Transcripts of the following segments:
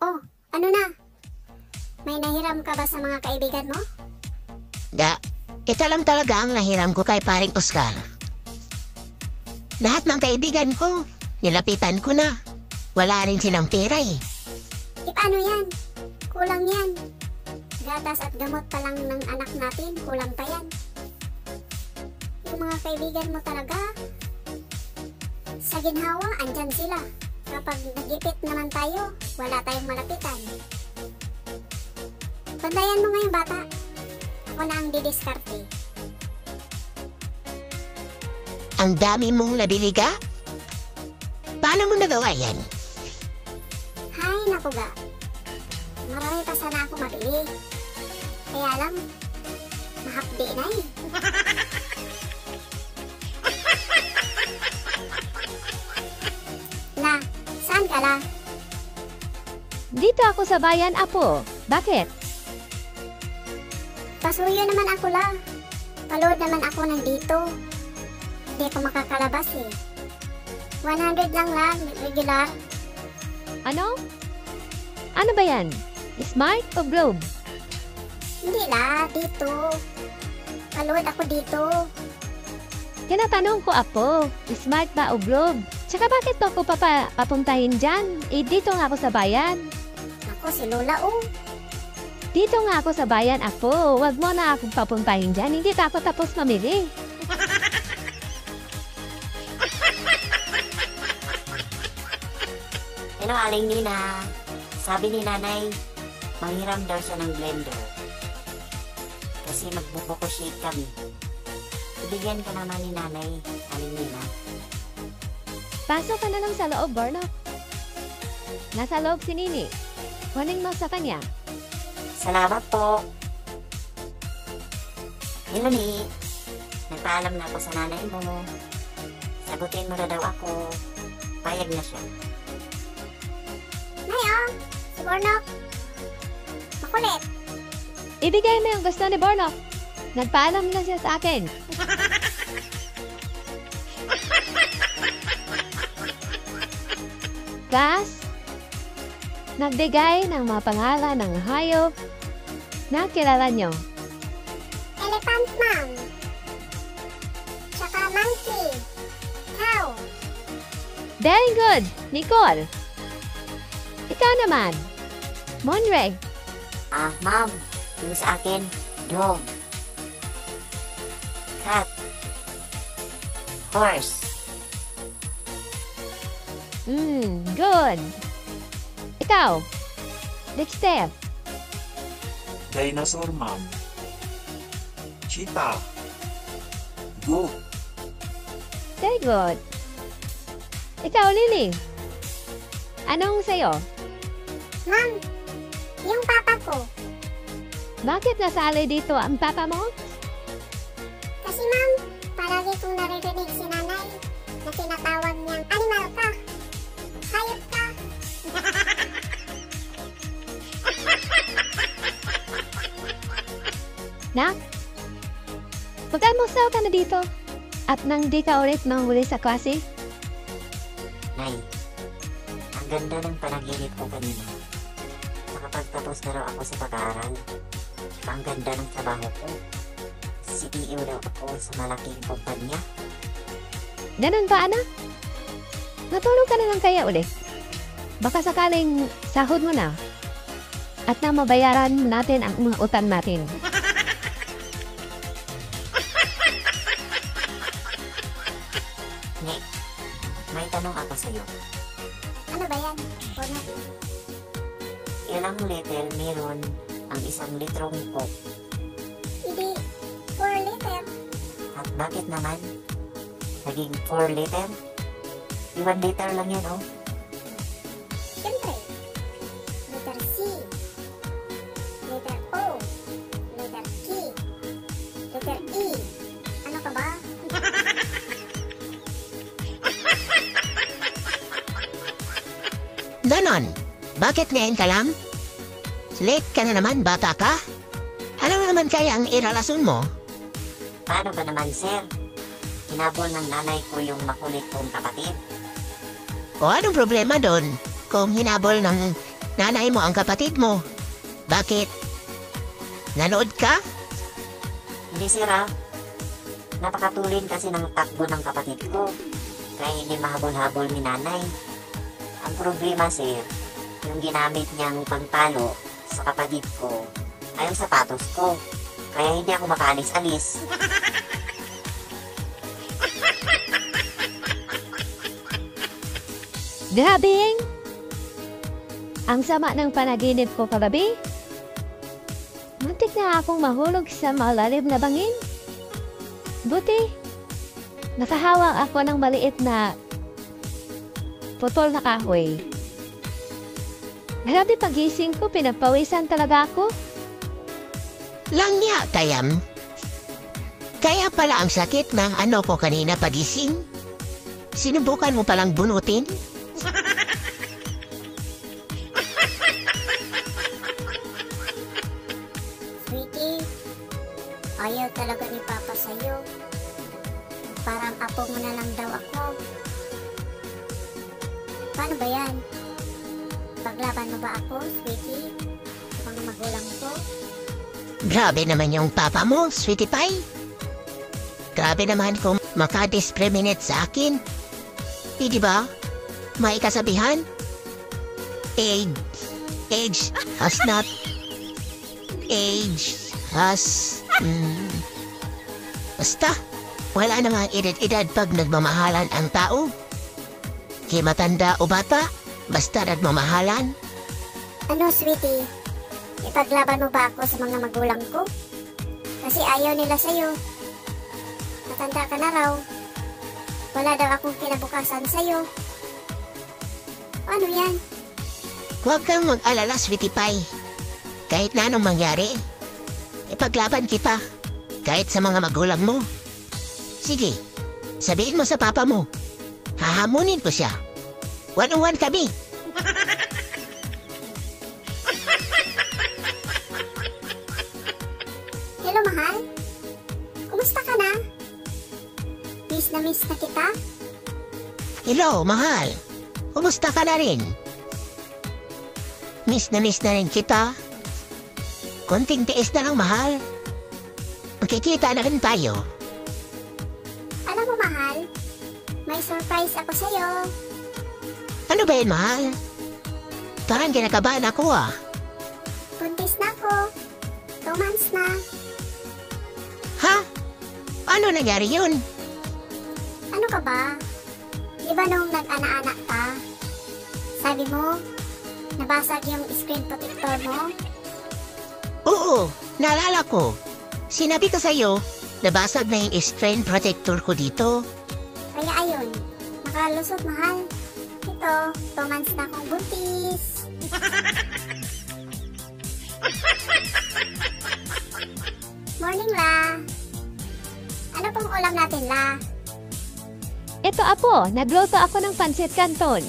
Oh, ano na? May nahiram ka ba sa mga kaibigan mo? Ito lang talaga ang nahiram ko kay paring Oscar. Lahat ng kaibigan ko, nilapitan ko na. Wala rin silang pera eh. Paano yan? Kulang yan. Gatas at gamot pa lang ng anak natin, kulang pa yan. Yung mga kaibigan mo talaga, sa ginhawa, andyan sila. Kapag nagipit naman tayo, wala tayong malapitan. Bandayan mo ngayong bata. Ako na ang didiskarte. Ang dami mong nabiliga? Paano mo nagawa yan? Hay, naku ga. Marami pa sana ako mabili. Kaya lang, mahapdi na eh. La, saan ka la? Dito ako sa bayan, Apo. Bakit? Pasuyo naman ako la. Palood naman ako ng dito. Hindi ako makakalabas eh. 100 lang la, regular. Ano? Ano ba yan? Smart o Globe? Hindi la, dito. Palood ako dito. Tinatanong ko, Apo. Smart ba o Globe? Tsaka bakit to ako papuntahin dyan? Dito nga ako sa bayan. Ako si Lola oh. Dito nga ako sa bayan, Apo. Wag mo na akong papuntahin dyan. Hindi ka ako tapos mamili. Aling Nina, sabi ni nanay, manghiram daw siya ng blender. Kasi magbubuko shake kami. Ibigyan ka naman ni nanay, Aling Nina. Pasok ka na lang sa loob, Borno. Nasa loob si Nini. Kunin mo sa kanya. Salamat po. Hello, Ni. Nagpaalam na ako sa nanay mo. Sagutin mo na daw ako. Payag na siya. Nay oh, si Bornok. Makulit. Ibigay mo yung gusto ni Borno. Nagpaalam na siya sa akin. Gas, nagbigay ng mga pangalan ng hayop na kilala nyo. Elephant ma'am. Tsaka monkey. Cow. Very good, Nicole. Ikaw naman, Monreg. Ma'am, yung sa akin, dog. Cat. Horse. Good. Ikaw, Dexter. Dinosaur, ma'am. Cheetah. Goat. Very good. Ikaw, Lily. Anong sayo? Ma'am, yung papa ko. Bakit nasali dito ang papa mo? Kasi ma'am, palagi kong naririnig si nanay na tinatawag niyang animal ka. Hayop ka. Nak, mag-almusal ka na dito. At nang di ka ulit manghuli sa klase? Nay, ang ganda ng panaginip ko kanina. Nakapagtapos na raw ako sa pag-aaral. Ang ganda ng trabaho ko. CEO daw ako sa malaking kumpanya. Ganun ba, anak? Natulog ka na lang kaya ulit. Baka sakaling sahod mo na. At na mabayaran natin ang mga utang natin. Nick, may tanong ako sa'yo. Ano ba yan? Bornok. Ilang liter meron ang isang litrong Coke? Hindi, 4 liter. At bakit naman naging 4 liter? 1 liter lang yan, oh. Siyempre, letter C, letter O, letter Q, letter E. Ano ka ba? Ganon. Bakit ngayon ka lang? Late ka na naman, bata ka? Ano naman kaya ang iralason mo? Paano ba naman, sir? Hinabol ng nanay ko yung makulit kong kapatid. O anong problema doon? Kung hinabol ng nanay mo ang kapatid mo. Bakit? Nanood ka? Hindi sira. Napakatulin kasi ng takbo ng kapatid ko. Kaya hindi mahabol-habol ni nanay. Ang problema sir, yung ginamit niyang pangtalo sa kapatid ko ay yung sapatos ko. Kaya hindi ako makaalis-alis. Grabing! Ang sama ng panaginip ko kagabi. Muntik na akong mahulog sa malalim na bangin. Buti, nakahawak ako ng maliit na putol na kahoy. Grabe pagising ko, pinapawisan talaga ako. Langya, Tayam. Kaya pala ang sakit ng ano ko kanina pagising. Sinubukan mo palang bunutin? Sweetie, ayaw talaga ni Papa sa'yo. Parang apo mo na lang daw ako. Paano ba yan? Paglaban mo ba ako, sweetie? Sa mga magulang ko? Grabe naman yung papa mo, sweetie pie. Grabe naman kung makadiscriminate sa akin. Di ba? May kasabihan? Age has not... Age has... Basta, wala namang edad-edad pag nagmamahalan ang tao. Kaya matanda o bata, basta nagmamahalan. Ano, sweetie? Ipaglaban mo ba ako sa mga magulang ko? Kasi ayaw nila sa'yo. Matanda ka na raw. Wala daw akong kinabukasan sa'yo. Ano yan? Huwag kang mag-alala, sweetie pie. Kahit na anong mangyari, ipaglaban kita. Kahit sa mga magulang mo. Sige, sabihin mo sa papa mo. Hahamunin ko siya. One-on-one kami. Hello, mahal? Kumusta ka na? Miss na kita? Hello, mahal. Kumusta ka na rin? Miss na rin kita. Konting tiis na lang, mahal. Magkikita na rin tayo. Alam mo, mahal, may surprise ako sa'yo. Ano ba yun, mahal? Parang kinakabahan ako ah. Buntis na ako. 2 months na. Ha? Ano nangyari yun? Ano ka ba? Di ba nung nag-ana-anak ka, sabi mo, nabasag yung screen protector mo? Oo, naalala ko. Sinabi ko sa'yo, nabasag na yung screen protector ko dito. Kaya ayun, nakalusot, mahal. Ito, 2 months na akong buntis. Morning, La. Ano pong ulam natin, La? Ito apo, nagluto ako ng pansit canton.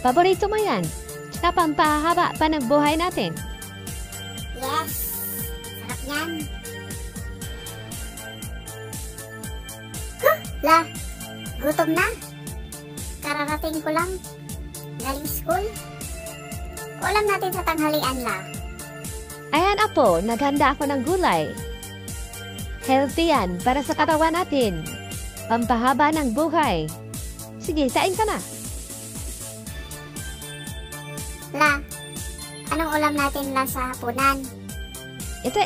Paborito mo yan. Tsaka pampahaba pa ng buhay natin. Yes, sarap yan. Huh, La, gutom na. Kararating ko lang. Galing school. Ulam natin sa tanghalian, La. Ayan apo, naghanda ako ng gulay. Healthy yan para sa katawan natin. Pampahaba ng buhay. Sige, sain ka na. La, anong ulam natin, La, sa hapunan? Ito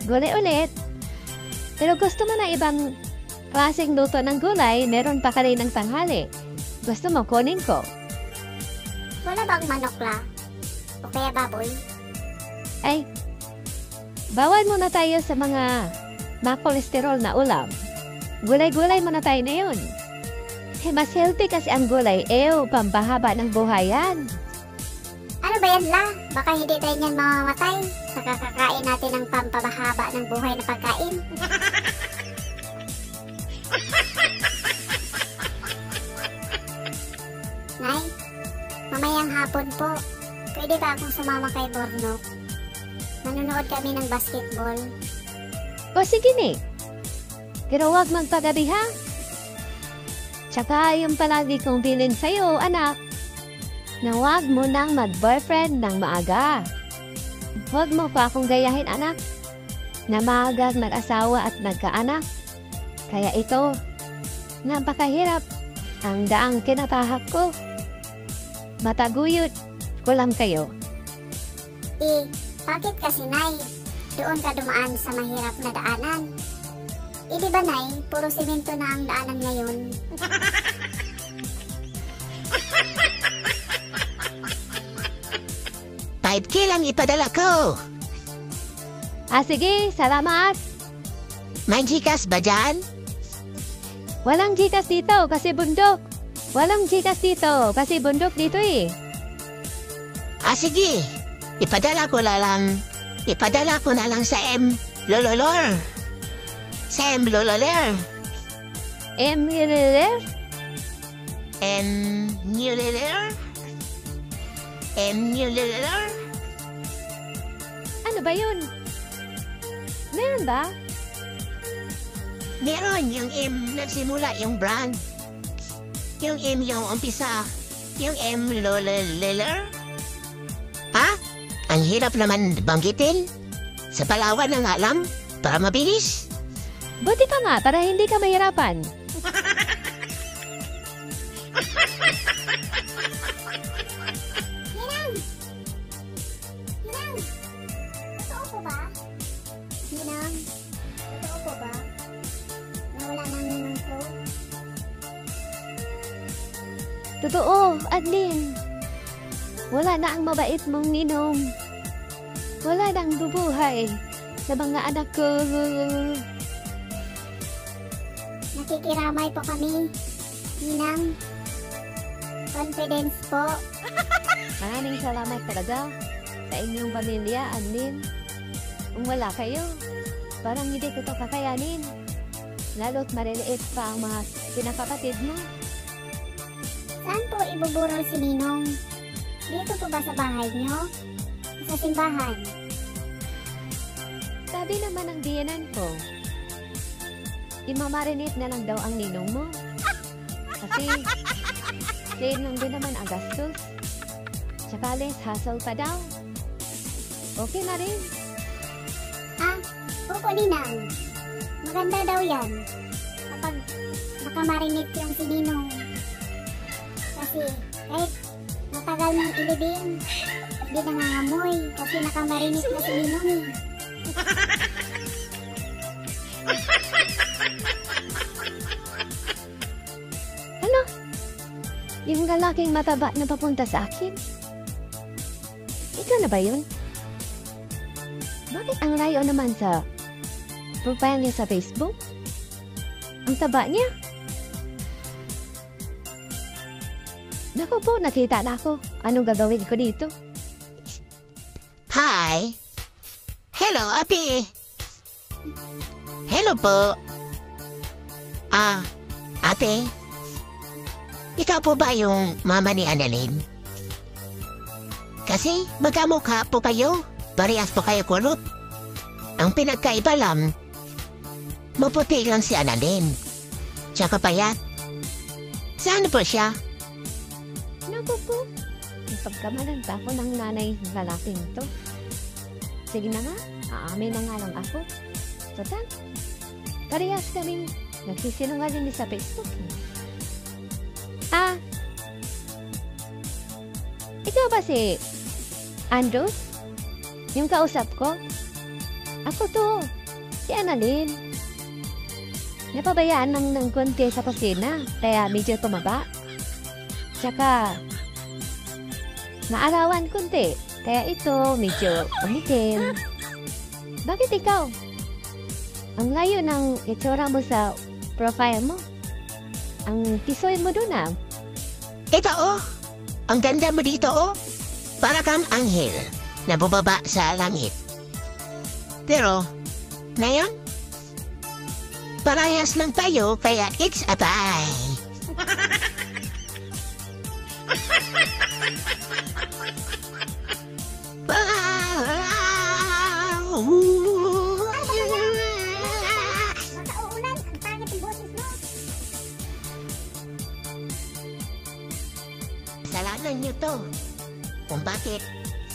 gulay ulit. Pero gusto mo na ibang klaseng luto ng gulay, meron pa ka rin ng tanghali. Gusto mo, kunin ko. Wala bang manok, La? O kaya baboy? Ay, bawal muna tayo sa mga makolesterol na ulam. Gulay-gulay muna tayo na yun. Mas healthy kasi ang gulay, pampahaba ng buhay yan. Ano ba yan, La? Baka hindi tayo niyan mamamatay sa kakakain natin ng pampabahaba ng buhay na pagkain. Nay, mamayang hapon po, pwede ba akong sumama kay Bornok? Nanonood kami ng basketball. O sige ni. Pero huwag magpagabi ha. Tsaka yung palagi kong bilin sa'yo, anak. na huwag mo nang mag-boyfriend ng maaga. Huwag mo pa akong gayahin, anak, na maaga mag-asawa at nagkaanak. Kaya ito, napakahirap ang daang kinatahak ko. Mataguyod ko lang kayo. Bakit kasi, Nay? Doon ka dumaan sa mahirap na daanan. Di ba, Nay? Puro simento na ang daanan ngayon. 5K lang ipadala ko. Sige, salamat. May Gcash ba dyan? Walang Gcash dito kasi bundok. Walang Gcash dito kasi bundok dito eh. Sige. Ipadala ko na lang sa M. Lololor. Sa M. Lololor. Emililer? M. Nulilor. M. Nulilor. Ano ba yun? Meron ba? Meron yung M. Nagsimula yung brand. Yung M yung umpisa. Yung M. Lololor. Ha? Ang hirap naman banggitin. Sa Palawan ang alam. Para mabilis. Buti pa nga para hindi ka mahirapan. Ninang! Ninang! Totoo po ba? Ninang, totoo po ba? Nawala ng ninang ko? Totoo, Adlin. Wala na ang mabait mong ninong. Wala nang bubuhay sa mga anak ko. Nakikiramay po kami. Ninang, confidence po. Maraming salamat talaga sa inyong pamilya, Adlin. Kung wala kayo, parang hindi ko to kakayanin. Lalo't maliliit pa ang mga pinakapatid mo. Saan po ibuburol si Ninong? Dito po ba sa bahay niyo? Sa simbahan? Sabi naman ng biyanan ko, imamarinate na lang daw ang ninong mo. Kasi, plain lang din naman ang gastos. Tsaka less hassle pa daw. Okay na rin. Opo, Ninang. Maganda daw yan. Kapag makamarinate yung si Ninong. Kasi kahit matagal nang ilibing, hindi nangangamoy kasi nakamarinate na si Ninong eh. Ano? Yung lalaking mataba na papunta sa akin? Ikaw na ba yun? Bakit ang layo naman sa profile niya sa Facebook? Ang taba niya? Naku po, nakita na ako. Anong gagawin ko dito? Hi. Hello, Api. Hello po. Ate. Ikaw po ba yung mama ni Annalyn? Kasi magkamukha po kayo. Parehas po kayo kulot. Ang pinagkaiba lang, maputi lang si Annalyn. Tsaka payat. Saan po siya? Naku po, ipagkamalan pa ako ng nanay ng lalaking to. Sige na nga, aamin na nga lang ako. Total, parehas kaming nagsisinungaling sa Facebook. Ikaw ba si Andrews? Yung kausap ko? Ako to, si Annalyn. Napabayaan ng konti sa kusina, kaya medyo tumaba. Tsaka, naarawan konti, kaya ito medyo umitim. Bakit ikaw? Ang layo ng itsura mo sa profile mo. Ang tisoy mo doon ah. Ito oh. Ang ganda mo dito oh. Para kang anghel na bubaba sa langit. Pero, ngayon, parehas lang tayo kaya it's a bye. Baka uulan, ang pangit yung boses mo. Kasalanan niyo to.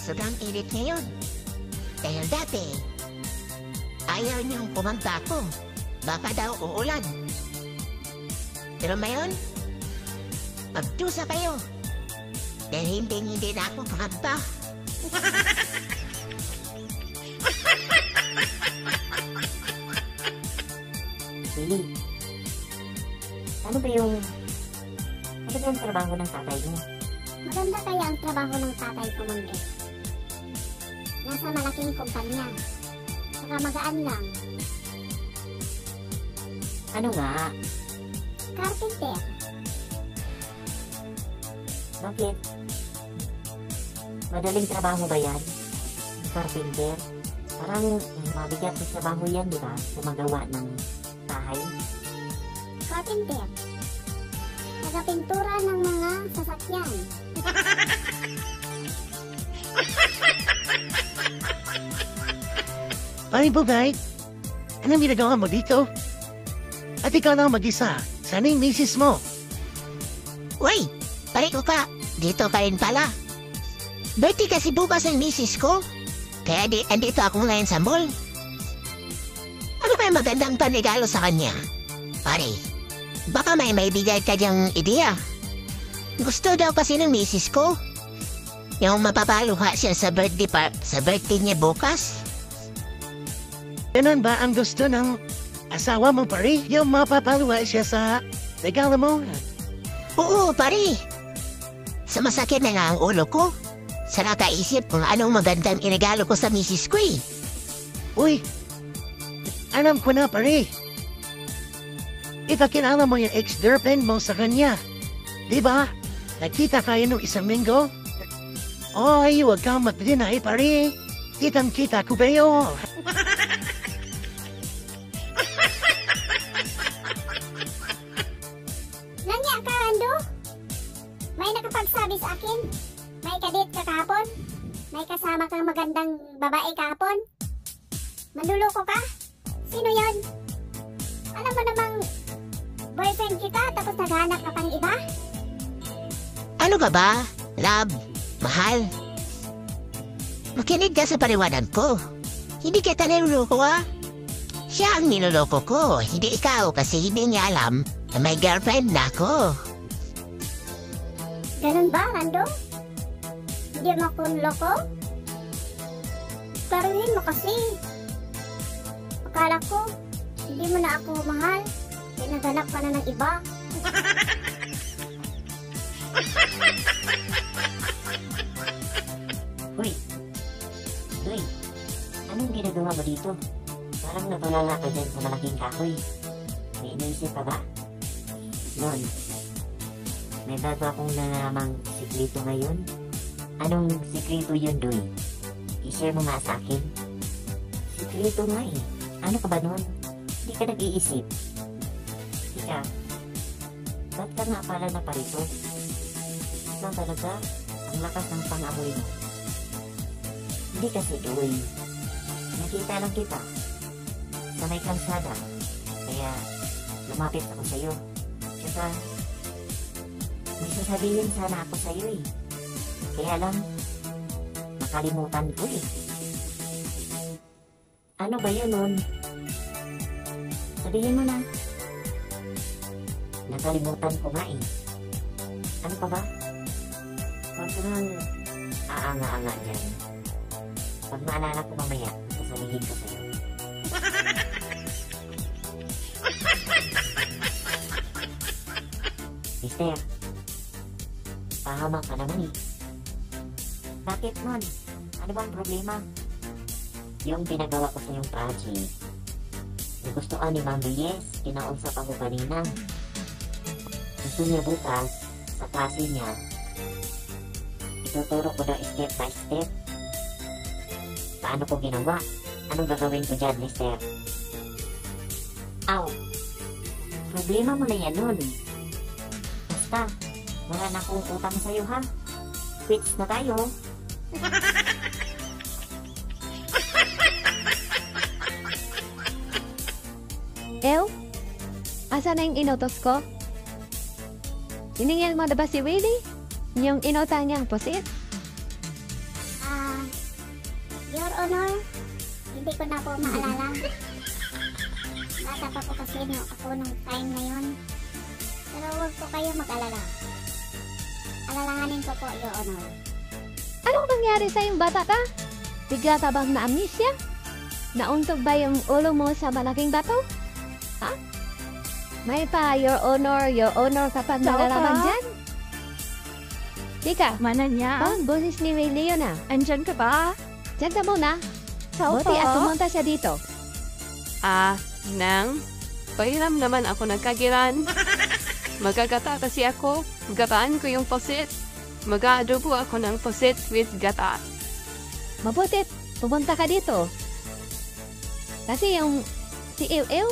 sobrang init ngayon. Dahil dati, ayaw niyong kumanta ko. Baka daw uulan. Pero ngayon, magdusa kayo. Dahil hindi na ako kumanta. Lily, ano ba yung trabaho ng tatay mo? Maganda kaya ang trabaho ng tatay ko, Mangge. Nasa malaking kumpanya. Saka magaan lang. Ano nga? Carpenter. Bakit? Madaling trabaho ba yan? Carpenter? Parang mabigat na trabaho yan, di ba? Gumagawa ng bahay. Carpenter. Tagapintura ng mga sasakyan. Ay, Bugay, anong ginagawa mo dito? At ikaw na mag-isa. Sana yung misis mo. Uy, pare ko ka. Dito ka rin pala. Birthday kasi bukas ang misis ko. Kaya andito ako ngayon sa mall. Ano ba yung magandang panregalo sa kanya? Pare, baka may bigay ka diyang ideya. Gusto daw kasi ng misis ko. Yung mapapaluha siya sa birthday niya bukas. Ganun ba ang gusto ng asawa mo, pare? Yung mapapaluwa siya sa regalo mo? Oo, pare. Sa masakit na nga ang ulo ko. Sa nakaisip kung anong magandang inregalo ko sa misis ko eh. Uy, alam ko na, pare. Ipakilala mo yung ex-girlfriend mo sa kanya. Diba? Nakita kayo nung isang linggo? Oy, huwag kang mag-deny, pare. Kitang-kita ko ba yun? Nanya ka, Ando? May nakapagsabi sa akin? May kadate ka kahapon? May kasama kang magandang babae kahapon? Manluloko ka? Sino yon? Alam mo namang boyfriend kita tapos naghanap ka pang iba? Ano ka ba? Love? Mahal? Makinig ka sa paliwanag ko. Hindi kita niloloko ah. Siya ang niloloko ko, hindi ikaw kasi hindi niya alam na may girlfriend na ako. Ganun ba, Rando? Hindi mo ako loko? Klaruhin mo kasi. Akala ko, hindi mo na ako mahal. Kaya naghanap ka na ng iba. Uy, anong ginagawa mo dito? Parang natulala ka dyan sa malaking kahoy. May iniisip ka ba? Noon, may bago akong nalamang sikrito ngayon. Anong sikrito yun, Doy? I-share mo nga sa akin. Sikrito nga eh. Ano ka ba nun? Hindi ka nag-iisip. Ika, ba't ka nga pala na parito? Ikaw talaga, ang lakas ng pang-amoy mo. Hindi kasi, Doy. Nakita lang kita sa may kalsada. Kaya, lumapit ako sa'yo. Tsaka, may sasabihin sana ako sa'yo eh. Kaya lang, nakalimutan ko eh. Ano ba yun nun? Sabihin mo na. Nakalimutan ko nga eh. Ano pa ba? Huwag ko nang aanga-anga dyan. Pag maalala ko mamaya, sasabihin ko sa'yo. Mister, pahamang ka naman eh. Bakit nun? Ano bang problema? Yung pinagawa ko sa yung project, nagustuhan ni Ma'am Reyes, kinausap ako kanina. Gusto niya bukas, sa klase niya, ituturo ko na step by step. Paano ko ginawa? Anong gagawin ko dyan, mister? Aw, problema mo na yan nun. Basta, wala na akong utang sa'yo ha. Quits na tayo. Ew? Asa na yung inutos ko? Hiningil mo na ba si Willie? Yung inutang niyang pusit? Honor, hindi ko na po maalala. Bata pa po kasi ako nung time na yun. Pero huwag po kayo mag-alala. Alalahanin ko po, Your Honor. Anong nangyari sa yung bata ka? Bigla ka bang na-amnesia? Nauntog ba yung ulo mo sa malaking bato? Ha? May pa, Your Honor kapag Tao nalalaman ka? dyan. Tika, Mana niya? ang boses ni Ray Leon na. Andyan ka ba? Diyan ka muna. Tao Buti at pa? pumunta siya dito. Nang, pahiram naman ako ng kagiran. Magagata kasi ako. Gataan ko yung posit. Mag-aadobo ako ng posit with gata. Mabuti, pumunta ka dito. Kasi yung si Ew,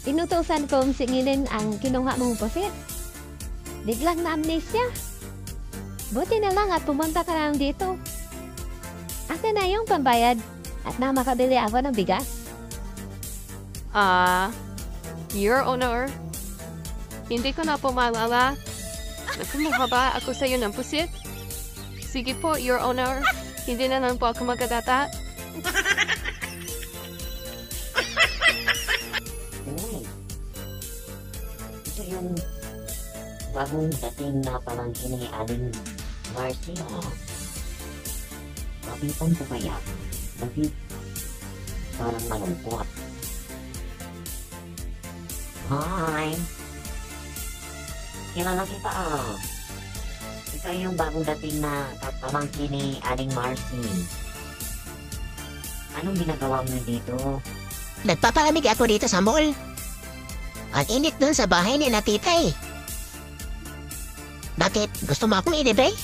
inutusan kong singilin ang kinuha mong pusit. Biglang na-amnesia. Buti na lang at pumunta ka lang dito. Akin na yung pambayad at na makabili ako ng bigas. Your Honor, hindi ko na po maalala. Nakumuha ba ako sa iyo ng pusit? Sige po, Your Honor. Hindi na lang po ako magagata. Uy, ito yung bagong dating na pamangkin ni Aling Marcy. Kapitan ko kaya? Bakit parang malungkot? Hi! Kilala kita Ikaw yung bagong dating na pamangkin ni Aling Marcy. Anong ginagawa mo dito? Nagpapalamig ako dito sa mall. Ang init dun sa bahay ni na tita eh. Bakit? Gusto mo akong ilibay?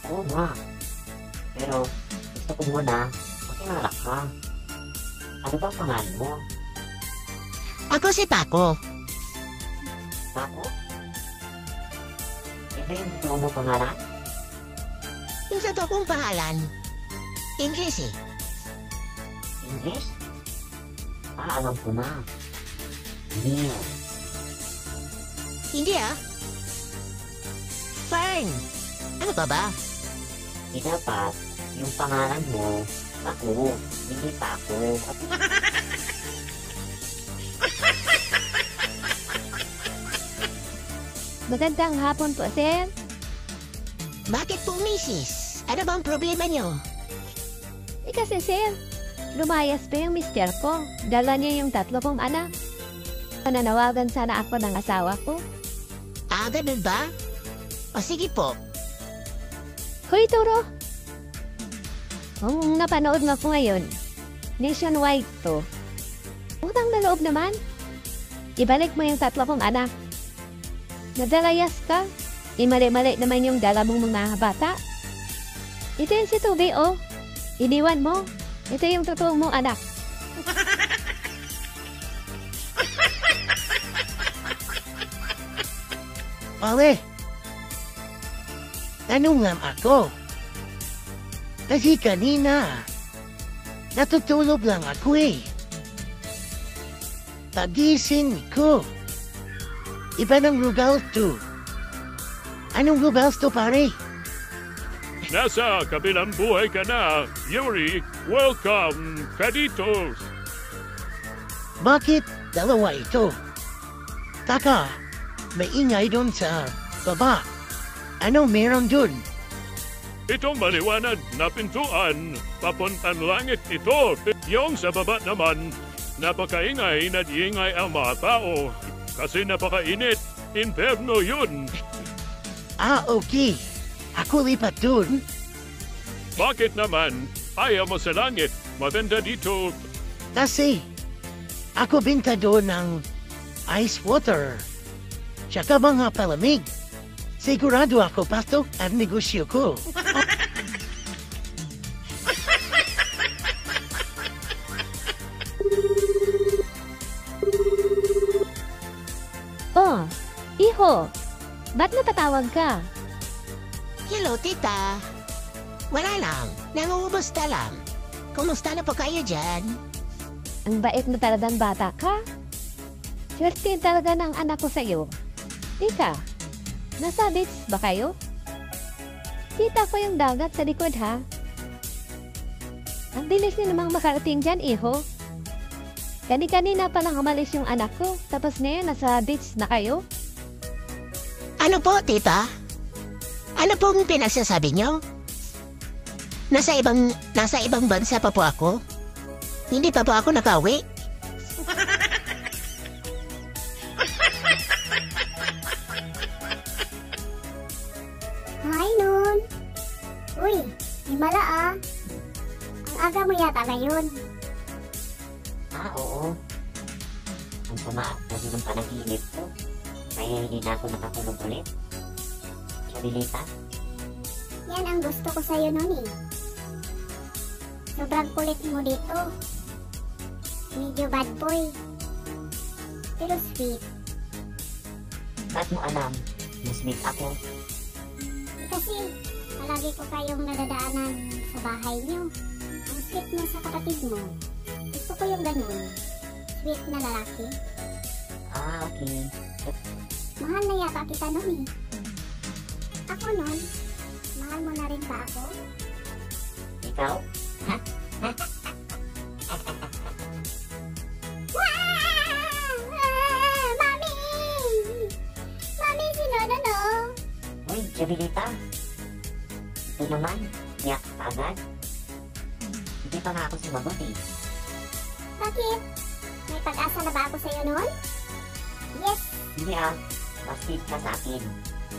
Oo nga. Pero gusto ko muna makilala ka. Ano ba pangalan mo? Ako si Paco. Ako? Ito yung totoo mo pangalan? Yung sa kong pangalan. English eh. English? Alam ko na. Neil. Hindi Fern. Ano pa ba? Di dapat yung pangalan mo, ako, hindi pa ako. Magandang hapon po, sir. Bakit po, misis? Ano bang problema niyo? Kasi, sir, lumayas pa yung mister ko. Dala niya yung 3 kong anak. Nananawagan sana ako ng asawa ko. Ganun ba? O sige po. Hoy, Turo! Kung napanood mo ko ngayon, nationwide to. Utang na loob naman. Ibalik mo yung 3 kong anak. Nadalayas ka. Imali-mali naman yung dala mong mga bata. Ito yung si Tubi, Iniwan mo. Ito yung totoong mong anak. Pare, tanong lang ako. Kasi kanina, natutulog lang ako eh. Pagising ko, iba ng lugar to. Anong lugar to, pare? Nasa kabilang buhay ka na, Yuri. Welcome ka dito. Bakit dalawa ito? Taka, may ingay doon sa baba. Ano meron doon? Itong maliwanag na pintuan, papuntang langit ito. Yung sa baba naman, napakaingay na diingay ang mga tao. Kasi napakainit, inferno yun. Okay. Ako lipat doon. Bakit naman ayaw mo sa langit? Maganda dito. Kasi ako binta doon ng ice water. Tsaka mga palamig. Sigurado ako pasok ang negosyo ko. Oh, iho, ba't natatawag ka? Hello, tita. Wala lang. Nangungumusta lang. Kumusta na po kayo dyan? Ang bait mo talagang bata ka. Swerte talaga ng anak ko sa'yo. Ika, nasa beach ba kayo? Kita ko yung dagat sa likod, ha? Ang bilis niyo namang makarating dyan, iho. Kanina pa lang umalis yung anak ko, tapos ngayon nasa beach na kayo? Ano po, tita? Ano pong pinagsasabi niyo? Nasa ibang bansa pa po ako? Hindi pa po ako nakauwi? Hi, Nun. Uy, himala ah. Ang aga mo yata ngayon. Oo. Ang tumaas kasi ng panaginip ko. Kaya hindi na ako nakatulog ulit. Kabilita. Yan ang gusto ko sa'yo nun eh. Sobrang kulit mo dito. Medyo bad boy. Pero sweet. Ba't mo alam? Mas sweet ako. Kasi palagi ko kayong nadadaanan sa bahay niyo. Ang sweet mo sa kapatid mo. Gusto ko yung ganun. Sweet na lalaki. Okay. Mahal na yata kita nun eh. Ako nun, mahal mo na rin ba ako? Ikaw? Mami! Mami, sino no? Uy, Jabilita. Ito naman. Tiyak ka agad. Hindi pa nga ako sumagot eh. Bakit? May pag-asa na ba ako sa'yo nun? Yes! Hindi mas sweet ka sa akin.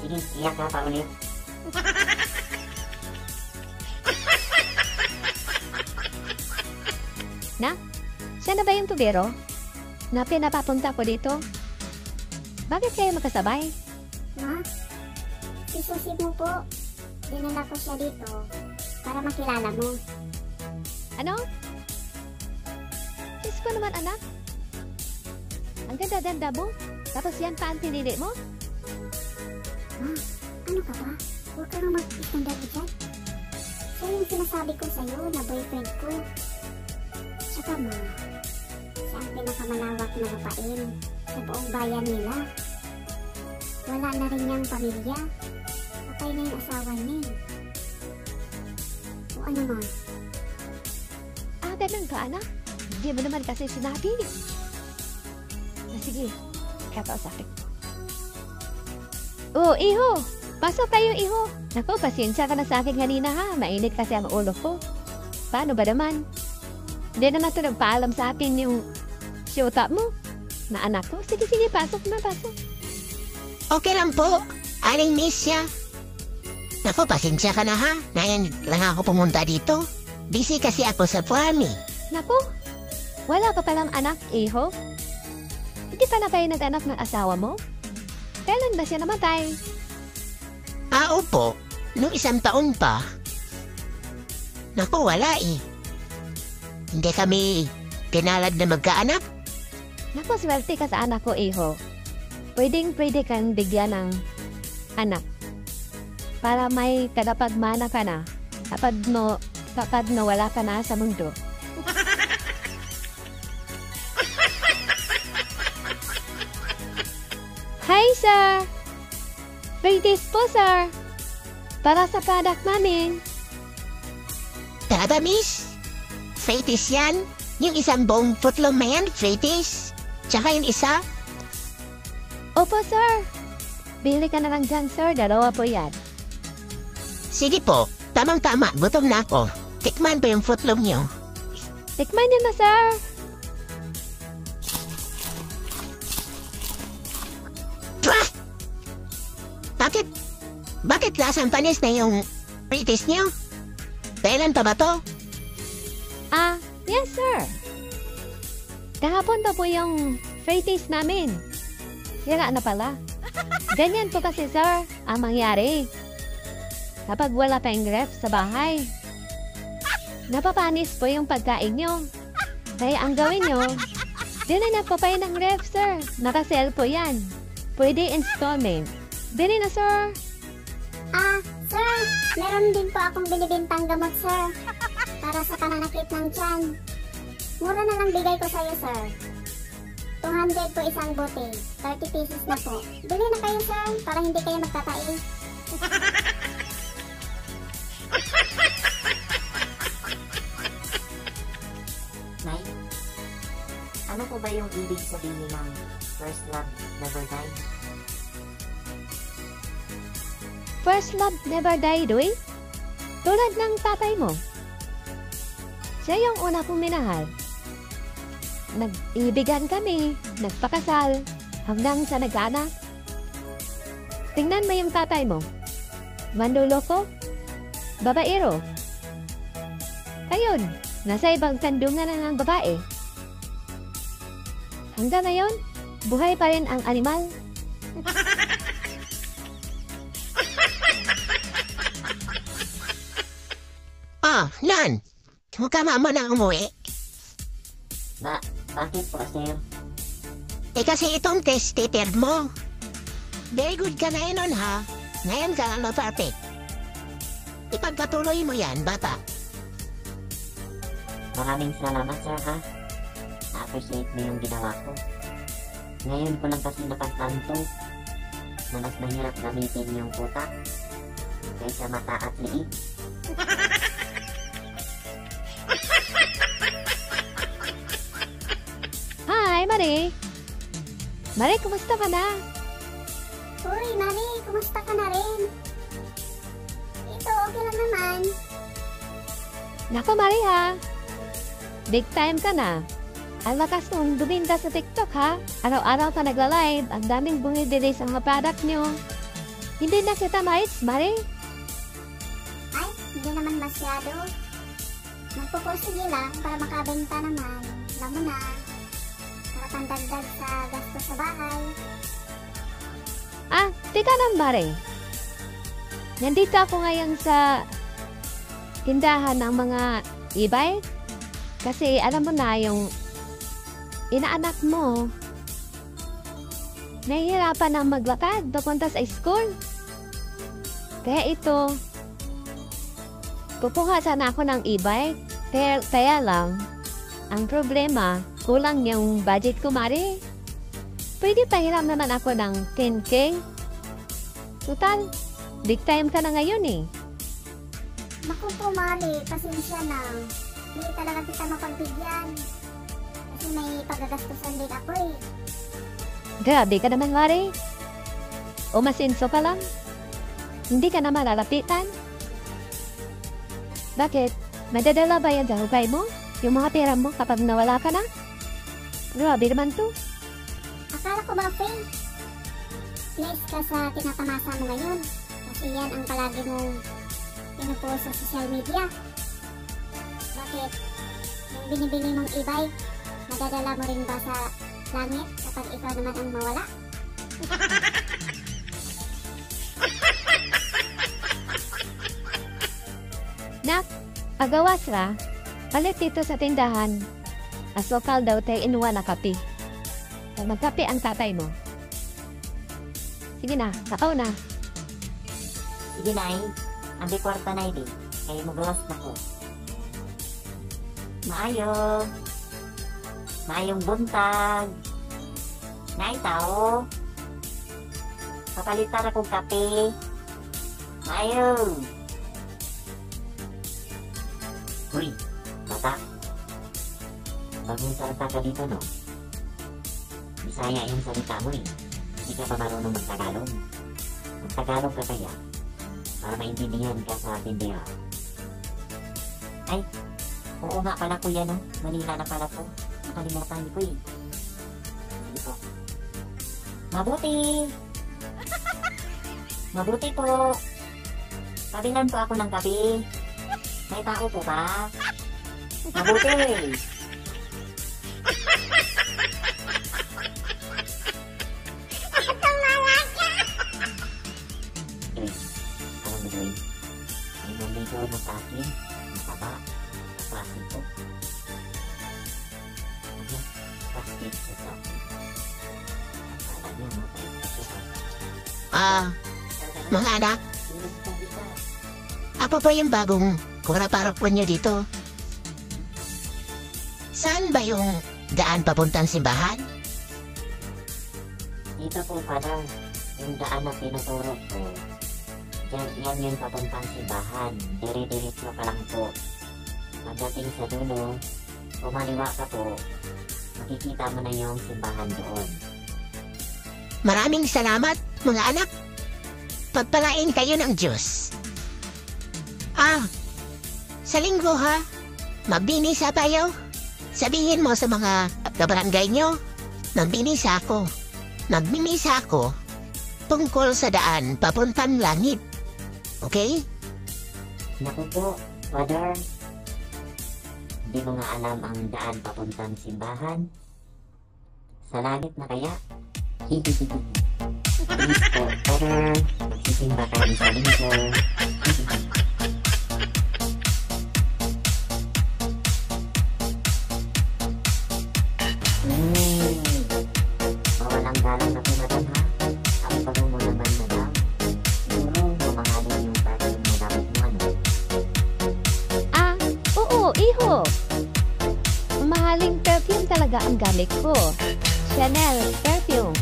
Sige, iyak ka pa ulit. Na? Siya na ba yung tubero? Na pinapapunta ko dito? Bakit kayo magkasabay? Ma? Si Susi mo po. Dinala ko siya dito para makilala mo. Ano? Diyos ko naman, anak. Ang ganda-ganda mo. Tapos yan pa ang pinili mo? Ma, ano ka ba? Huwag ka nga mag-istandar dyan. Siya yung sinasabi ko sa'yo na boyfriend ko. Tsaka ma, siya ang pinakamalawak na lupain sa buong bayan nila. Wala na rin niyang pamilya. Patay na yung asawa niya. O ano ma? Ganun ka, anak. Hindi mo naman kasi sinabi. Sige, kakausapin ko. Oh, iho! Pasok kayo, iho! Naku, pasensya ka na sa akin kanina ha. Mainit kasi ang ulo ko. Paano ba naman? Hindi naman ito nagpaalam sa akin yung showtop mo na anak ko. Sige, pasok na, pasok. Okay lang po. Aling miss siya. Naku, pasensya ka na ha. Ngayon lang ako pumunta dito. Busy kasi ako sa farm eh. Naku, wala ka palang anak, iho? Hindi pa na kayo nag-anak ng asawa mo? Kailan ba siya namatay? Opo. Nung 1 taon pa. Naku, wala eh. Hindi kami pinalad na magkaanak. Naku, swerte ka sa anak ko, iho. Pwede kang bigyan ng anak. Para may kadapagmana ka na. Kapag nawala ka na sa mundo. Hi, sir! Ladies po, sir! Para sa product namin. Taba, miss? Fetis yan? Yung isang buong footlong na yan, fetis? Tsaka yung isa? Opo, sir. Bili ka na lang dyan, sir. 2 po yan. Sige po. Tamang-tama. Gutom na ako. Tikman po yung footlong nyo. Tikman niyo na, sir. Pwah! Bakit lasang panis na yung fetis nyo? Kailan pa ba to? Yes, sir. Kahapon pa po yung fetis namin. Sira na pala. Ganyan po kasi, sir, ang mangyari. Kapag wala pa yung ref sa bahay, napapanis po yung pagkain nyo. Kaya ang gawin nyo, dili na po pa ng ref, sir. Nakasell po yan. Pwede installment. Dili na, sir. Sir, meron din po akong binibintang gamot, sir. Para sa pananakit ng tiyan. Mura na lang bigay ko sa'yo, sir. 200 po isang bote. 30 pieces na po. Bili na kayo, sir, para hindi kayo magtatai. Ano po ba yung ibig sabihin ng first love never die? First love never die, Dui. Tulad ng tatay mo. Siya yung una kong minahal. Nag-ibigan kami, nagpakasal, hanggang sa nag-anak. Tingnan mo yung tatay mo. Manluloko, babaero. Ayun, nasa ibang sandungan na ng babae. Hanggang ngayon, buhay pa rin ang animal. Nan, huwag ka mama na umuwi. Bakit po, sir? Kasi itong test taper mo. Very good ka na nun, ha? Ngayon ka na perfect. Ipagpatuloy mo yan, bata. Maraming salamat, sir, ha? Na-appreciate mo yung ginawa ko. Ngayon ko lang kasi napagtanto na mas mahirap gamitin yung utak kaysa mata at liig. Hi, Mari. Mari, kumusta ka na? Uy, Mari, kumusta ka na rin? Ito, okay lang naman. Naku, Mari, ha? Big time ka na. Ang lakas mong duminda sa TikTok, ha? Araw-araw ka nagla-live. Ang daming bumibili sa mga product nyo. Hindi na kita mais, Mari. Ay, hindi naman masyado. Nagpo-post sige lang para makabenta naman. Alam mo na, para pandagdag sa gasto sa bahay. Tika lang, Mari. Nandito ako ngayon sa tindahan ng mga e-bike. Kasi alam mo na yung inaanak mo, nahihirapan na maglakad papunta sa school. Kaya ito, kukuha sana ako ng e-bike. Kaya lang, ang problema, kulang yung budget ko, Mari. Pwede pahiram naman ako ng 10K. Total, big time ka na ngayon eh. Naku po, Mari, pasensya na. Hindi talaga kita mapagbigyan. Kasi may pagagastusan din ako eh. Grabe ka naman, Mari. Umasinso ka lang. Hindi ka na malalapitan. Bakit? Madadala ba yan sa hukay mo? Yung mga pera mo kapag nawala ka na? Grabe naman to. Akala ko ba, Faye? Please ka sa tinatamasa mo ngayon. Kasi yan ang palagi mong pinupost sa social media. Bakit? Yung binibili mong e-bike, madadala mo rin ba sa langit kapag ikaw naman ang mawala? Nak, pagawas ra. Palit dito sa tindahan. Asokal daw tayo inuwa na kape. Magkape ang tatay mo. Sige na, takaw na. Sige, Nay. Ang kwarta na hindi. Kaya magawas na ko. Maayong buntag. Nay, tao. Papalitan akong kape. Maayo. Uy, bata. Bagong salita ka dito, no? Bisaya yung salita mo eh. Hindi ka pa marunong magtagalog. Magtagalog ka kaya para maintindihan ka sa tindera. Ay, oo nga pala kuya, no? Manila na pala po. Nakalimutan ko eh. Sige po. Mabuti po. Pabilan po ako ng kape. May tao po ba? Mabuti. Anong gagawin? May bumili na sa akin. Mataba. Plastic po. Plastic sa akin. Akala niya mabait ko siya. Mga anak, apa ba yung bagong kuraparapon niyo dito? Saan ba yung daan papuntang simbahan? Dito po pala, yung daan na pinuturo ko. Yan yung papuntang simbahan. Dire-diretso ka lang po. Pagdating sa dulo, kumaliwa ka po. makikita mo na yung simbahan doon. Maraming salamat, mga anak. Pagpalain kayo ng Diyos. Sa linggo ha, magbinisa tayo. Sabihin mo sa mga kabarangay nyo, nagbinisa ako. Nagbinisa ako tungkol sa daan papuntang langit. Okay? Naku po, Father. Hindi mo nga alam ang daan papuntang simbahan. Sa langit na kaya? Please po, Father. Magsisimba kayo sa linggo. Mawalang galang na po, madam ha. Ang bago mo naman, madam. Siguro, mamahalin yung perfume mo dapat mo, ano? Oo, iho. Mahaling perfume talaga ang gamit ko. Chanel perfume.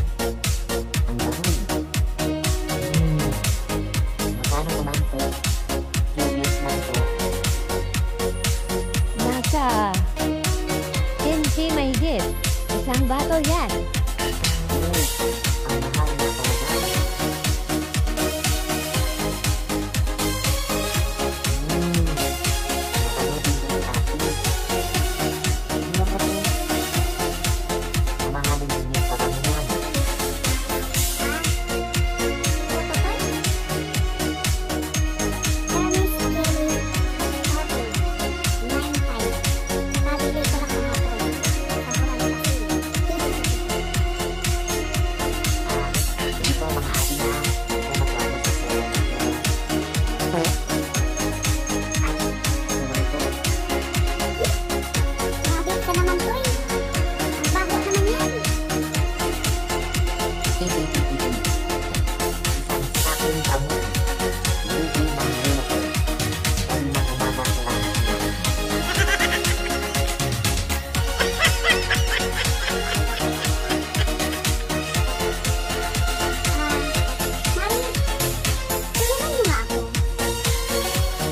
Ang bago. Magkano naman po? Curious lang po. Nasa 10K mahigit. Isang bato yan. Ang mahal na talaga. Napanood din po natin. Siguro po, mamahalin din yung karamihan. Hindi po mga ate na ako matapos sa sorry po. Isang saking tamo. Hindi mahal ako. Kanina umaga ko lang.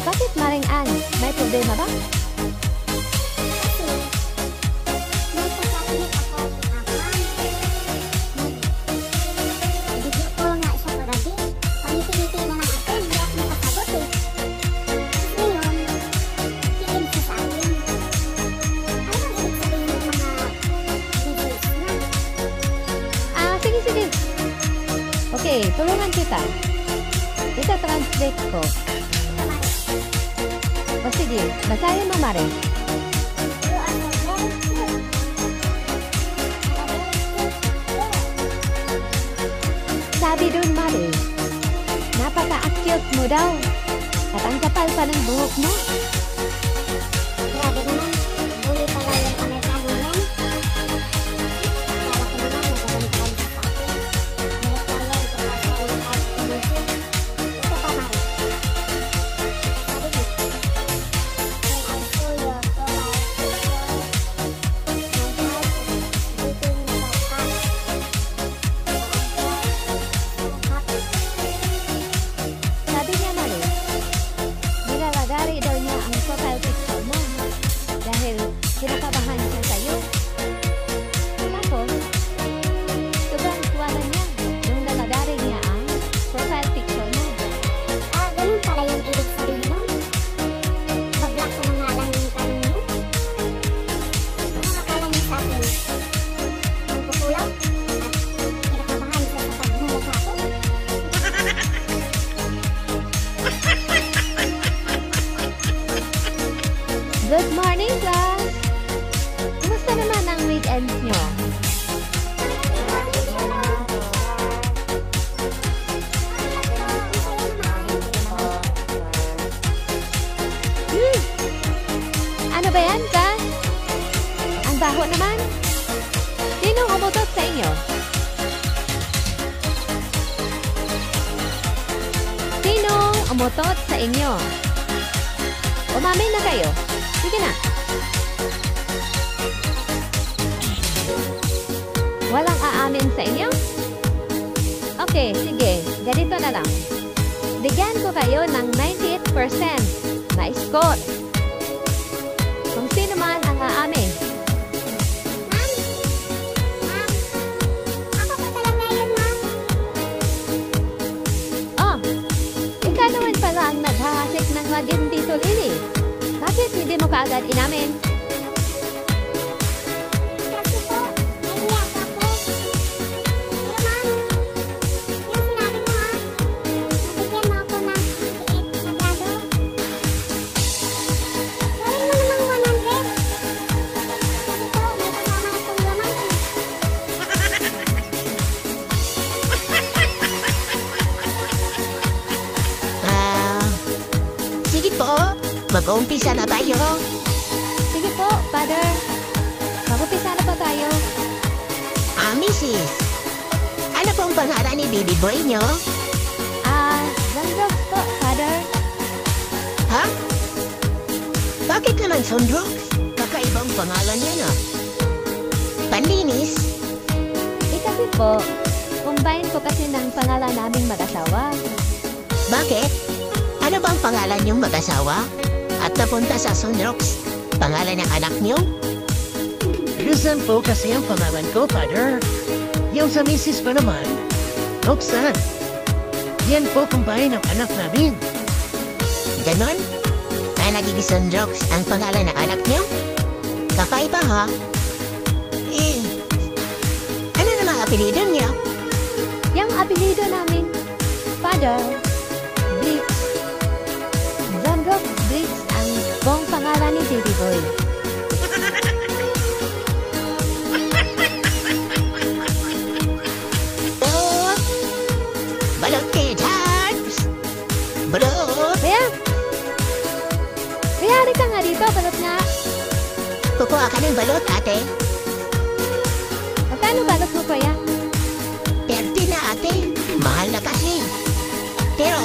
Bakit Maring Ann? May problema ba? Sige. Okay, tulungan kita. Ita-translate ko. O sige, basahin mo, Mare. Sabi dun, Mare, napaka-cute mo daw. At ang kapal pa ng buhok mo. Grabe naman. Bully pala yung Amerikano yan. Akala ko naman nagagantaan ka sa akin. Ito pa, Mari. Sabi mo, when I saw your profile picture, my heart was beating so fast. Sabi niya, Mare, nilalagari daw niya ang profile picture mo dahil kinakabahan siya sa'yo. Tapos, sobrang tuwala niya nung nalagari niya ang profile picture mo. Ganun pala yung ibig sabihin mo. Pag-block ko na nga lang yung tanong mo. Ano akala niya sa akin? Ang kukulang? At kinakabahan siya sa paghulog sa akin? Good morning, class! Kumusta naman ang weekends nyo? Ano ba yan, class? Ang baho naman. Sinong umutot sa inyo? Sinong umutot sa inyo? Umamin na kayo. Sige na. Walang aamin sa inyo? Okay, sige. Ganito na lang. Bigyan ko kayo ng 98% na score. Kung sino man ang aamin. Ma'am, pa agad inamin. Kasi po, naiiyak ako. Pero ma'am, yung sinabi mo ha, nabigyan mo ako ng tiit na grado. Gawin mo namang 100. Kasi po, may kasama na itong laman. Sige po, mag-uumpisa na tayo. Sige po, Father. Mag-upisa na pa tayo. Mrs. Ano pong pangalan ni baby boy nyo? Zandrox po, Father. Ha? Bakit naman Sondrox? Kakaibang pangalan yan ah. Panlinis? Kasi po, combine ko kasi ng pangalan naming mag-asawa. Bakit? Ano bang pangalan niyong mag-asawa? At napunta sa Sondrox? Pangalan ng anak niyo? Rizan po kasi ang pangalan ko, Father. Yung sa misis ko naman, Roxanne. Yan po kumbay ng anak namin. Ganon? Kaya naging Sondrox ang pangalan ng anak niyo? Kakaiba ha? Ano na mga apelido niyo? Yung apelido namin, Father, Blitz. Zandrox Blitz ang buong pangalan ni baby boy. Balot kayo dyan! Balot! Mayari ka nga dito, balot nga. Kukuha ka ng balot, ate. Magkano balot mo, kuya? 30 na, ate. Mahal na kasi. Pero,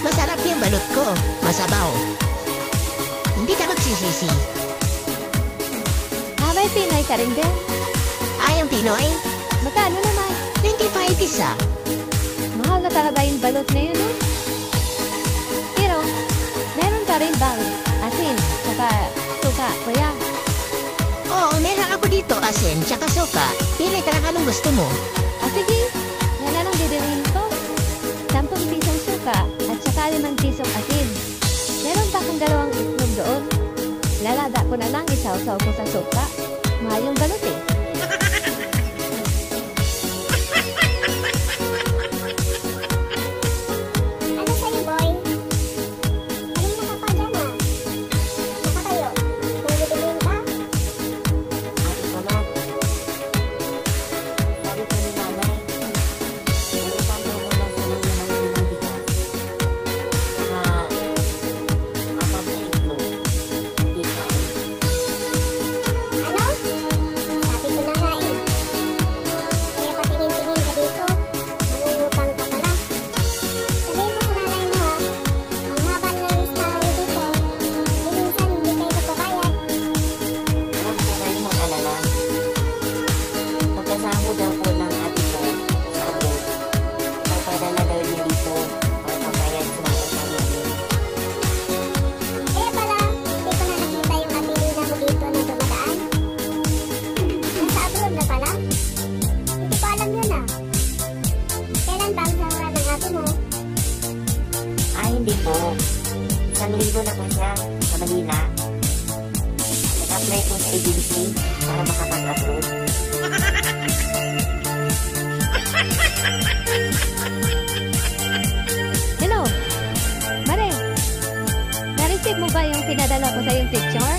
masarap yung balot ko. Masabaw. Hindi ka magsisisi. May Pinoy ka rin din. Yung Pinoy? Magkano naman? 25 isa. Mahal na talaga yung balot na yun, no? Pero, meron ka rin bang asin, saka suka, kuya? Oo, meron ako dito asin, tsaka soka. Pili ka lang anong gusto mo. Sige, yan na lang didirin ko. 10 pisong suka at saka 5 pisong asin. Meron pa akong 2 itlog doon. Lalada ko na lang isaw-saw ko sa suka. Mahal yung balot eh. Ano sa'yo, boy? Kanina ka pa dyan ah. Saka kayo, bumibigyan ka? Ate ko na. Sabi ko ni nanay, nilipan daw ko lang sa mga ng bigas. Saka, may itlog. Dito. Ano? Sabi ko na nga eh. Kaya patingin-tingin ka dito. Nangungutang ka pala. Sabihin mo sa nanay mo ha. Ang haba ng listahan dito. Minsan hindi kayo nagbabayad. Huwag ka na yung mag-alala. Pagkasahod daw po ng ate ko sa abot, magpadala daw niya dito para pambayad sa mga utang namin. Kaya pala, hindi ko na nakita yung kapilina mo dito na dumadaan. Nasa abroad na pala. Hindi ko alam yun ah. Kailan ba ang sahura ng ate mo? Hindi po. 1,000 na po siya sa Manila. Nag-apply po sa agency para makapag-upload. Hello? Mare, na-receive mo ba yung pinadala ko sa yung picture?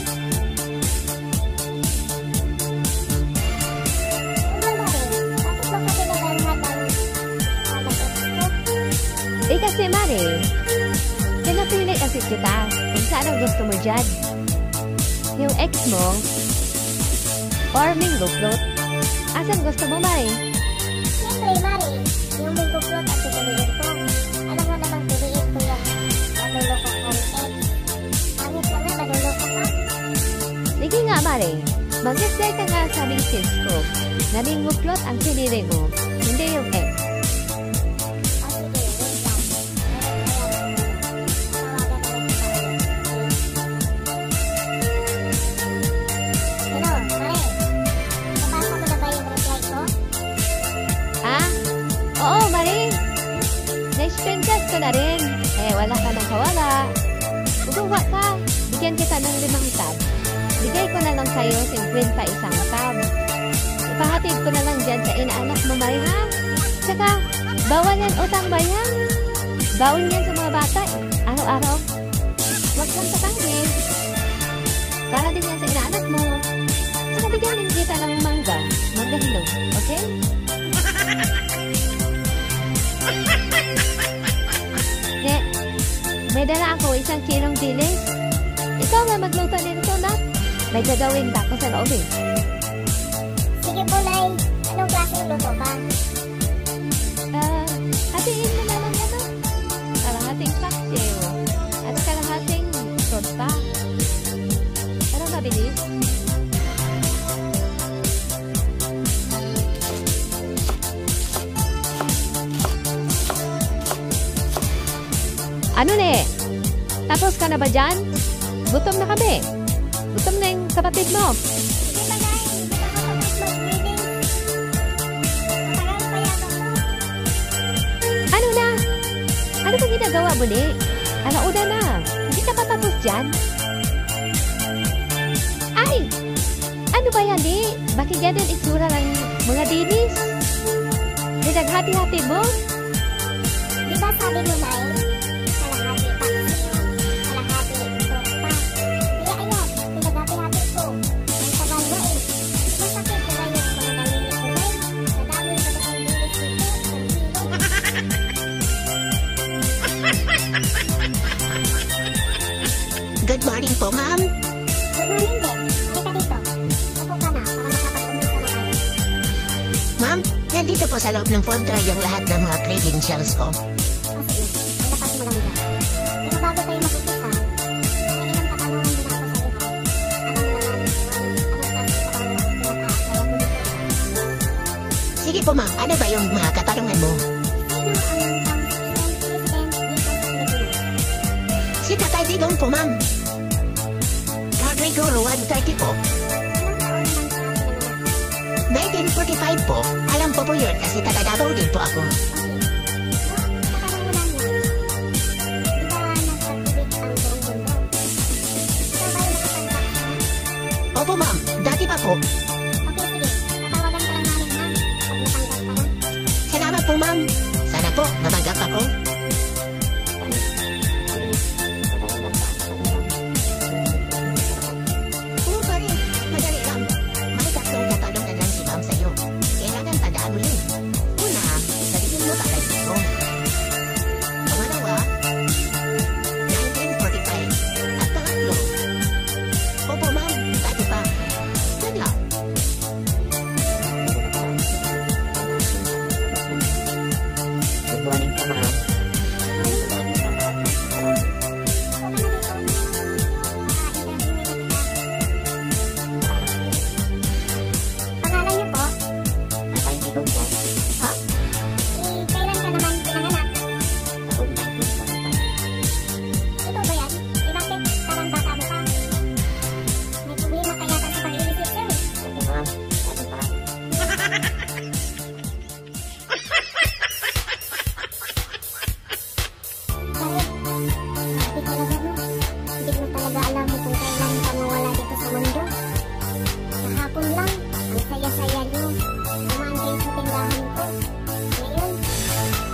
Ano ba rin? Bakit ba kasi naghahanap ang ex ko? Kasi Mare, pinapili kasi kita kung saan ang gusto mo dyan. Yung ex mo, or mingo float. Asan gusto mo, Mare? Siyempre, Mari, yung mingo float at pipiliin ko. Alam mo namang piliin ko yung manuloko kong ex. Pangit lang na manuloko ka. Sige nga, Mare. Mag-stay ka nga sa message ko na mingo float ang pinili mo, hindi yung ex. O sige, wait lang. Tawagan na lang kita. Hello, Mari. Nabasa mo na ba yung reply ko? Oo, Mare. Na-screenshot ko na rin. Wala ka nang kawala. Ugawa ka. bigyan kita ng 5 tab. Bigay ko na lang sa'yo 51 tab. Ipahatid ko na lang dyan sa inaanak mo, Bay, ha? Tsaka, bawal yan utang, Bay, ha? Bawal yan sa mga bata, araw-araw. Huwag kang tatangin. Para din yan sa inaanak mo. Tsaka bigyan din kita ng mangga hinog, okay? May dala ako 1 kilong dilis. Ikaw na magluto nito, Nat. May gagawin ba ako sa loob, eh? Sige po, Nay. Anong klaseng luto ba? Hatiin mo na lang ito. Kalahating paksiw. At kalahating torta. Ano mabilis? Ano ne? Tapos ka na ba dyan? Gutom na kami. Gutom na yung kapatid mo. Sige ba, Nay? Hindi ako tapos mag-reading. Matagal pa yata to. Ano na? Ano ba ginagawa mo ni? Alauna na. Hindi ka pa tapos dyan? Ay! Ano ba yan, di? Bakit ganyan itsura ng mga dinis? Pinaghati-hati mo? Di ba sabi mo, Nay? Kalahati paksiw, kalahati torta. Kaya ayan, pinaghati-hati ko. Ang tagal na eh. Masakit na yung mga dalili ko, Nay. Nadami pa na ang dilis dito. Good morning po, ma'am. Good morning, Ben. Halika dito. Upo ka na para makapag-umpisa na tayo. Ma'am, nandito po sa loob ng phone tray yung lahat ng mga credentials ko. O sige, ilapas mo lang dyan. Pero bago tayo mag-umpisa, may ilang katanungan din ako sa iyo. Alam mo naman, anong klase trabaho ang pinaka-kaya mo dito? Sige po, ma'am. Ano ba yung mga katanungan mo? Sino ang president dito sa Pilipinas? Si Tatay Digong po, ma'am. Rodrigo Ruan 30 po. Anong taon naman siya pinanganak? 1945 po. Alam po yun kasi taga Davao din po ako. Opo, ma'am. Dati pa po. Salamat po, ma'am. Sana po, matanggap ako. Oo, pare. Madali lang. May tatlong katanungan lang si ma'am sa'yo. Kailangan tandaan mo yun. Una, sabihin mo tatay mo. Pangalawa, 1945. At pangatlo, opo, ma'am. Dati pa. Yan lang. Good morning po, ma'am. Pangalan niyo po? Tatay Digong po. Kailan ka naman pinanganak? Taon 1945. Ito ba yan? Bakit parang bata mo pa? May problema kaya ka sa pag-iisip, sir. Opo, ma'am. Ano pa? Dahil, sabi talaga mo, hindi mo talaga alam mo kung kailan ka mawala dito sa mundo. Kahapon lang, ang saya-saya niyo. Dumaan kayo sa tindahan ko. Ngayon,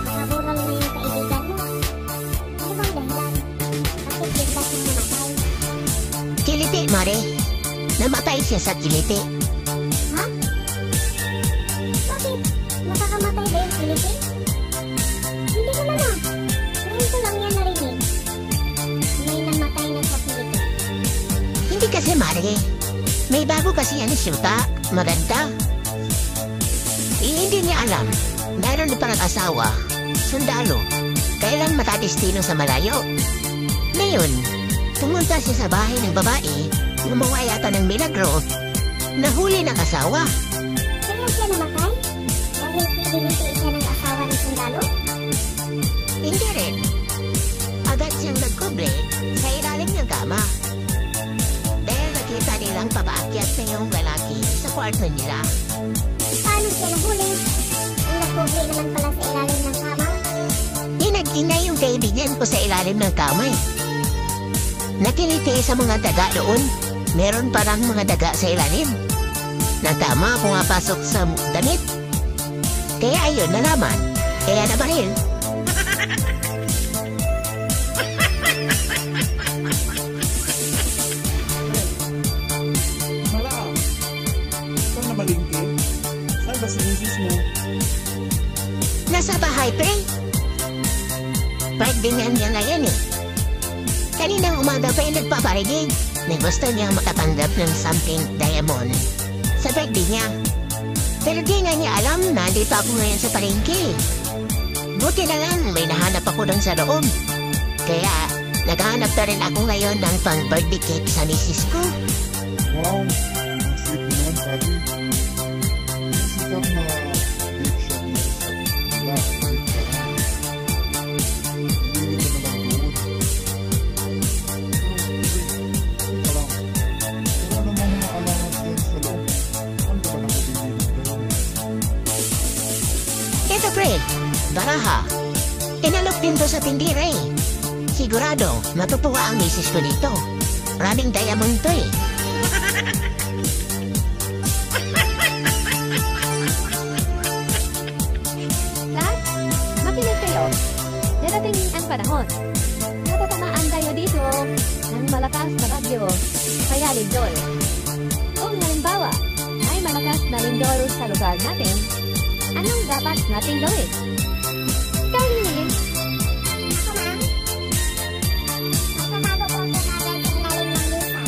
nakabural na yung kaibigan mo. Ano bang dahilan? Bakit bigla siyang namatay? Kiliti, Mare. Namatay siya sa kiliti. Ha? Bakit? Nakakamatay ba yung Philippines? Hindi naman ah. Ngayon ko lang yan narinig. May namatay na sa Philippines. Hindi kasi, Mare. May bago kasi yan syuta. Maganda. Hindi niya alam. Meron na parang asawa. Sundalo. Kailan matadestino sa malayo. Ngayon, pumunta siya sa bahay ng babae. Gumawa yata ng milagro. Nahuli ng asawa. Kaya siya namatay? Dahil piniliti siya ng asawa ng sundalo? Hindi rin. Agad siyang nagkubre sa ilalim ng kama. Dahil nakita nilang papaakyat na yung lalaki sa kwarto nila. Paano siya nahuli? Ang nagkubre naman pala sa ilalim ng kama? Inagingay yung kaibigan ko sa ilalim ng kama eh. Nakiliti sa mga daga doon. Meron parang mga daga sa ilalim. Natama pumapasok sa damit. Kaya ayun na naman. Kaya nabaril. Malaang. Saan na malingki? Saan ba si misis mo? Nasa bahay, pre. Birthday niya ngayon eh. Kaninang umaga pa yung nagpaparinig na gusto niyang makatanggap ng something diamond sa birthday niya. Pero di nga niya alam na nandito ako ngayon sa palengke. Buti na lang may nahanap ako doon sa loob. Kaya naghahanap na rin ako ngayon ng pang birthday cake sa misis ko. Wow, ang sweet mo naman, pare. Sikat na cake shop niya sa Black Cake Shop. Hindi ka naman doon. Teka lang. Wala namang mga allowance yan sa loob. Ano ba na mabibili doon? Ito pre, baraha. Inalok din to sa tindira eh. Sigurado, matutuwa ang misis ko dito. Maraming diamond to eh. Lahat, makinig kayo. Darating ang panahon. Natatamaan tayo dito ng malakas na bagyo, kaya lindol. Kung halimbawa, ay malakas na lindol sa lugar natin, anong dapat natin gawin? Ikaw, Lily. Ako, ma'am. Magtatago po ako agad sa ilalim ng lupa.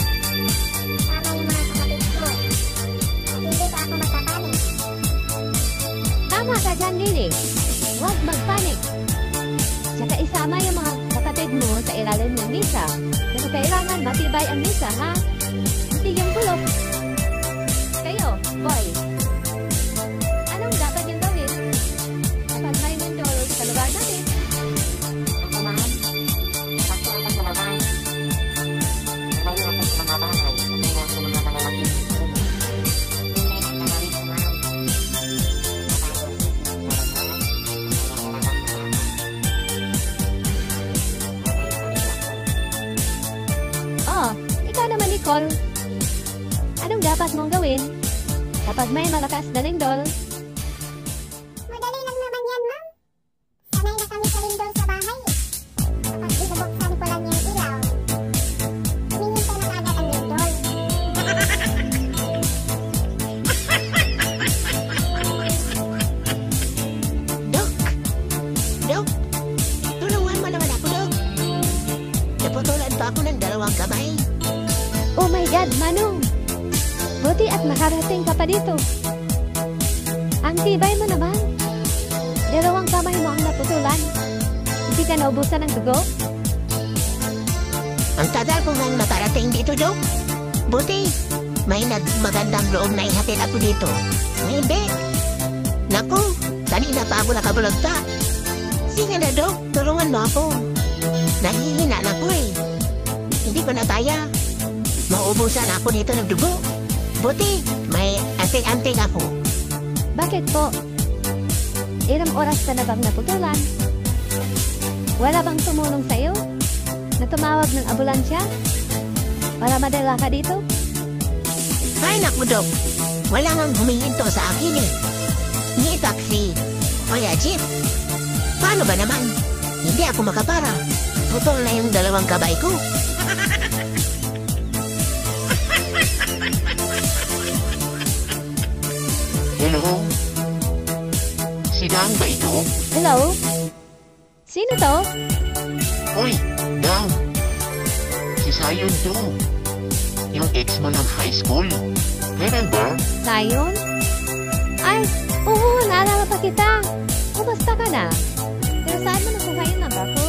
Tama yung mga kapatid ko. At hindi pa ako magpapanik. Tama ka dyan, Lily. Huwag magpanik. Tsaka isama yung mga kapatid mo sa ilalim ng misa. Pero kailangan matibay ang misa, ha? Hindi yung bulok. Kayo, boy. Anong dapat yung gawin? Kapag may lindol sa lugar natin, Ako, ma'am. Kasi ako sa labas. Malayo ako sa mga bahay. Kaya sa mga malalaking school. Hindi na gagawin ko, ma'am. oh, ikaw naman, Nicole. Anong dapat mong gawin? Kapag may malakas na lindol, Madali lang naman yan, ma'am. Sanay na kami sa lindol sa bahay. Kapag binubuksan ko lang yung ilaw, hinihintay na agad ang lindol. Dok! Dok! Tulungan mo naman ako, Dok! Naputulan pa ako ng 2 kamay. oh my God, Manong! Buti at makarating ka pa dito. Ang tibay mo naman. 2 kamay mo ang naputulan. Hindi ka naubusan ng dugo? Ang tagal ko nang makarating dito, Dok. Buti, may magandang loob na ihatid ako dito. Hindi. Naku, kanina pa ako nakabulagta. Sige na, Dok, tulungan mo ako. Nahihina na ko eh. Hindi ko na kaya. Maubusan ako nito ng dugo. Buti, may anting-anting ako. Bakit po? Ilang oras ka na bang naputulan? Wala bang tumulong sa'yo? Na tumawag ng ambulansya? Para madala ka dito? Ay, naku, Dok. Wala nang humihinto sa akin eh. Ni taxi, kaya jeep. Paano ba naman? Hindi ako makapara. Putol na yung 2 kamay ko. Hello? Si Dan ba ito? Hello? Sino to? Hoy, Dan. Si Sayon to. Yung ex mo ng high school. Remember? Lion? Ay, oo, naalala pa kita. Kumusta ka na? Pero saan mo nakuha yung number ko?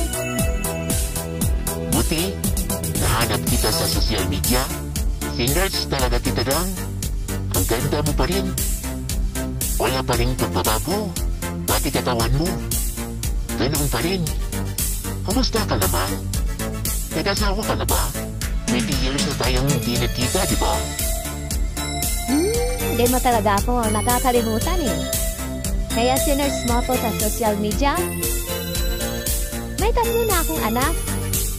Buti, nahanap kita sa social media. Fingers talaga kita, Dan. Ang ganda mo pa rin. Wala pa rin pagbabago. Pati katawan mo. Ganun pa rin. Kumusta ka naman? Nag-asawa ka na ba? 20 years na tayong hindi nagkita, di ba? Hindi mo talaga ako nakakalimutan eh. Kaya sinerge mo ako sa social media. May 3 na akong anak.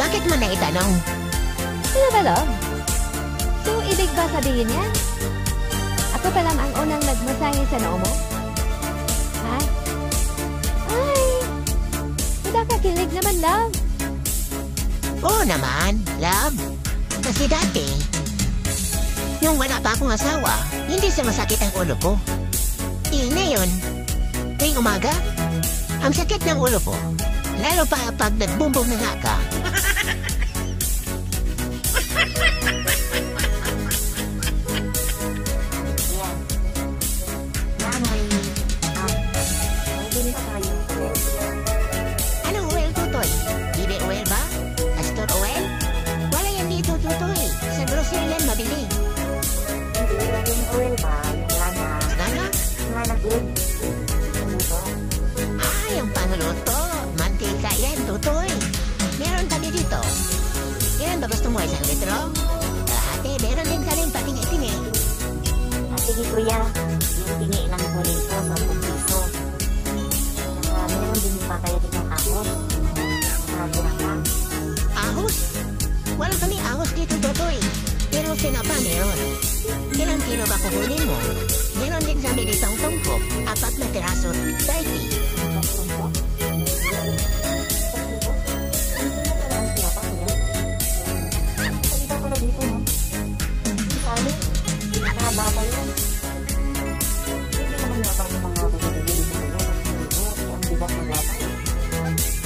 Bakit mo na itanong? Ano ba, love? So, ibig ba sabihin yan? Ako pa lang ang unang nagmasahe sa noo mo? Ha? Ay! Nakakakilig naman, love. Oo naman, love. Kasi dati, yung wala pa akong asawa, hindi sumasakit ang ulo ko. Ngayon, ngayong umaga, ang sakit ng ulo ko. Lalo pa pag nagbumbong na nga ka. Yan. Nanay, pwede na tayo. Anong oil, Tutoy? Bibe oil ba? Castor oil? Wala yan dito, Tutoy. Sa grocery yan mabili. Hindi, yung oil ba? Yung lana. Lana? Lana good. Ano to? Yung pangluto. Mantika yan, Tutoy. Meron kami dito. Ilan ba gusto mo? 1 litro? Ate, meron din ka rin patingi-tingi. At sige kuya, yung tingi lang ko rito, 10 piso. Saka meron din pa kayo ditong ahos. Nakagurang lang. Ahos? Wala kami ahos dito, Tutoy. Pero sinapa meron. Ilang kilo ba kukunin mo? Meron din kami ditong tungkop. 4 na tiraso, 30.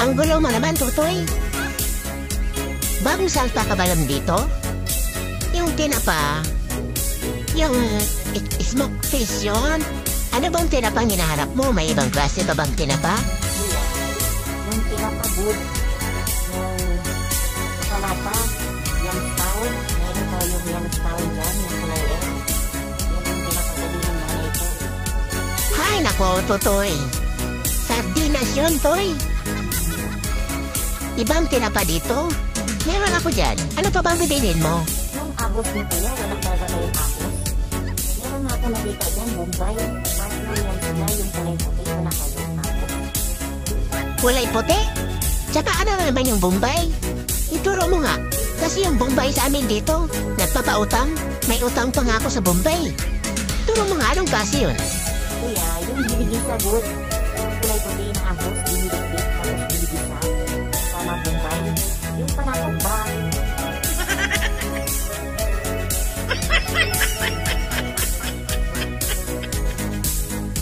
Ang gulo mo naman, Tutoy. Bagong salta ka ba lang dito? Yung tinapa, yung smoke fish yun? Ano bang tinapang hinahanap mo? May ibang klase pa bang tinapa? Yung pinapabud, yung salata, yung town, meron ko yung yung town dyan, yung kulay yan. Yung pinapabudi ng mga ito. Hay nako, Tutoy. Sardinas yun, Toy. Ibang tinapa dito? Meron ako dyan. Ano pa bang bibilin mo? Yung agos ni kuya, wala talaga kayong agos. Meron nga ako nakita dyan, Bombay. Mas na yan sila, yung kulay puti, wala kayong agos. Kulay puti? Tsaka ano naman yung Bombay? Ituro mo nga. Kasi yung Bombay sa amin dito, nagpapautang. May utang pa nga ako sa Bombay. Turo mo nga anong klase yun. Kuya, yung binigay sa good, yung kulay puti na agos, binigay tapos binigay sa sama Bombay. Yung panakot ba?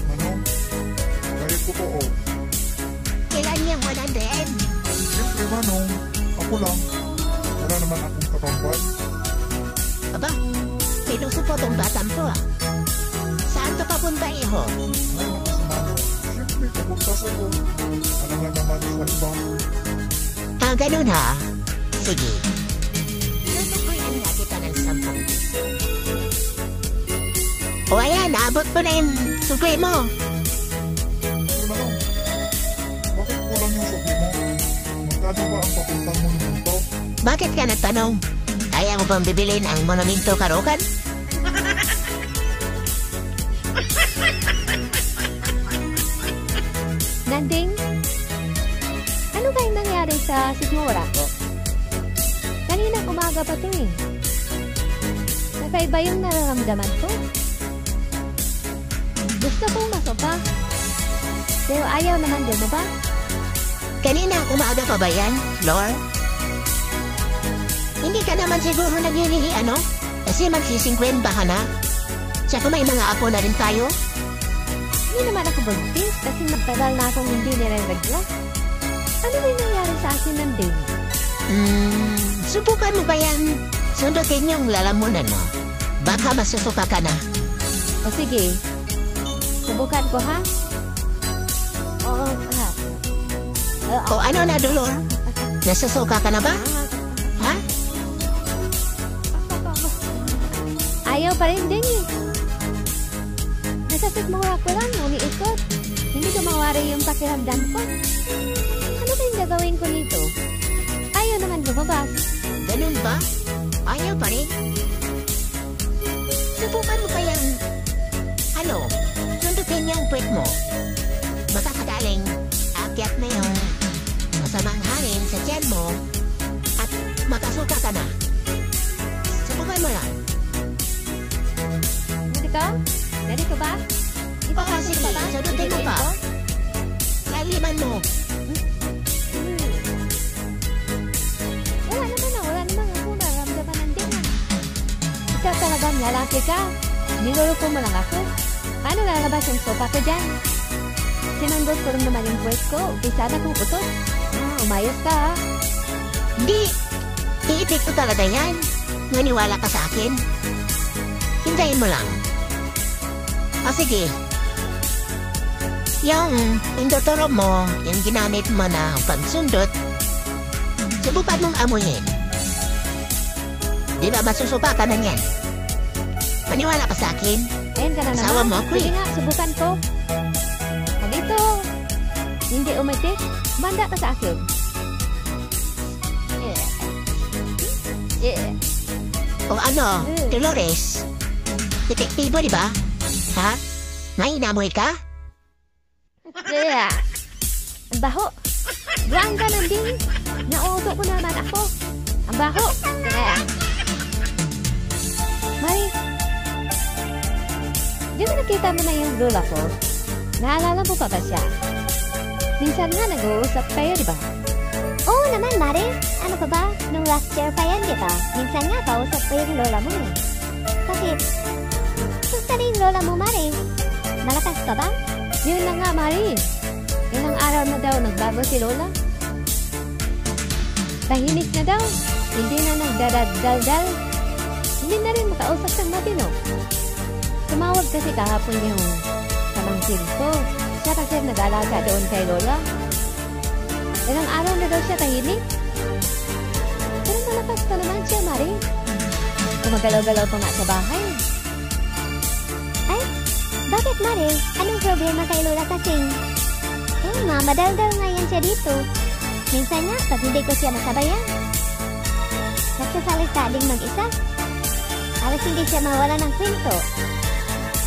Manong, kahit totoo. Kailan yung 100? Siyempre Manong, ako lang. Wala naman akong katambal. Aba, pinuso po tong batang to ah. Saan to papunta, iho? Ay, naku si Manong. Siyempre, papunta sa ko. Ano nga naman sa iba? Ganun ha? Sige. Susukuyan nga kita ng 10. O ayan, naabot mo na yung sukli mo. Ay, Manong, bakit kulang yung sabi mo? Magkano ba ang papuntang monumento? Bakit ka nagtanong? Kaya mo bang bibilin ang monumento Karokan? Nanding, ano ba yung nangyari sa sigmura ko? Kaninang umaga pa to eh. Nakaiba yung nararamdaman ko. Gusto kong masopa. Pero ayaw naman din mo ba? Kanina umaga pa ba yan, Lor? Hindi ka naman siguro naglilihi, ano? Kasi magsisingkwen ba ka na? Tsaka may mga apo na rin tayo? Hindi naman ako buntis kasi magtagal na akong hindi nireregla. Ano ba yung nangyari sa akin ng day? Subukan mo ba yan? Sundutin yung lalamunan mo. Baka masusuka ka na. O sige, subukan ko ha? Oo, ha? O ano na, Dolor? Nasusuka ka na ba? Ha? Ayaw pa rin din eh. Nasasik mo ko lang, umiikot. Hindi ko mawari yung pakiramdam ko. Ano ba yung gagawin ko nito? Ayaw naman lumabas. Ganun ba? Ayaw pa rin? Subukan mo kayang... Ano? Sundutin yung puwet mo. Baka sakaling akyat na yung masamang hangin sa tiyan mo at ba? Ganito ba? Ipapasok sige, ba ba? sagutin mo pa. Laliman mo. Wala naman ako nararamdaman ng dingan. Ikaw talagang lalaki ka. Niloloko mo lang ako. Paano lalabas yung sopa ko dyan? Sinandot ko rin naman yung puwet ko. Umpisa na kong putot. Umayos ka ha. Hindi. Iipit ko talaga yan. Maniwala ka sa akin. Hintayin mo lang. O sige. Yung indotoro mo, yung ginamit mo na pagsundot, subukan mong amuyin. Di ba masusupa ka na yan? Maniwala ka sa akin. Ayun ka na naman. Asawa mo ako Sige eh. nga, subukan ko. Dito. Hindi umitik. Manda ka sa akin. O ano, Dolores? Detektibo, di ba? Ha? May inamoy ka? Ang baho. Buwan ka ng ding. Nauto ko naman ako. Ang baho. Mari. Di ba nakita mo na yung lola ko? Naalala mo pa ba siya? Minsan nga nag-uusap kayo, di ba? Oo naman, Mare. Ano pa ba? Nung last year pa yan, di ba? Minsan nga, kausap ko yung lola mo eh. Bakit? Gusto na yung lola mo, Mare. Malakas ka ba? Yun na nga, Mari. Ilang araw na daw nagbago si Lola. Tahimik na daw. Hindi na nagdadal-dal. Hindi na rin makausap ng matino. Tumawag kasi kahapon yung pamangkin ko. Siya kasi nag-alaga doon kay Lola. Ilang araw na daw siya tahimik. Pero malakas pa naman siya, Mari. Gumagalaw-galaw pa nga sa bahay. Ay, bakit, Mare? Anong problema kay Lola kasing? Madaldal nga yan siya dito. Minsan nga, pag hindi ko siya masabayan. Nagsasalita ding mag-isa. Halos hindi siya mawala ng kwento.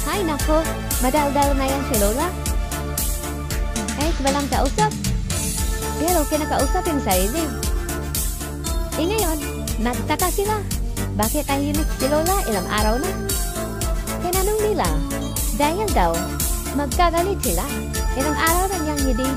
Ay, nako. Madaldal na yan si Lola. Kahit walang kausap. Pero kinakausap yung sarili. Ngayon, nagtaka sila. Bakit tahimik si Lola ilang araw na? Tinanong nila, dahil daw, magkagalit sila. Ilang araw na niyang hindi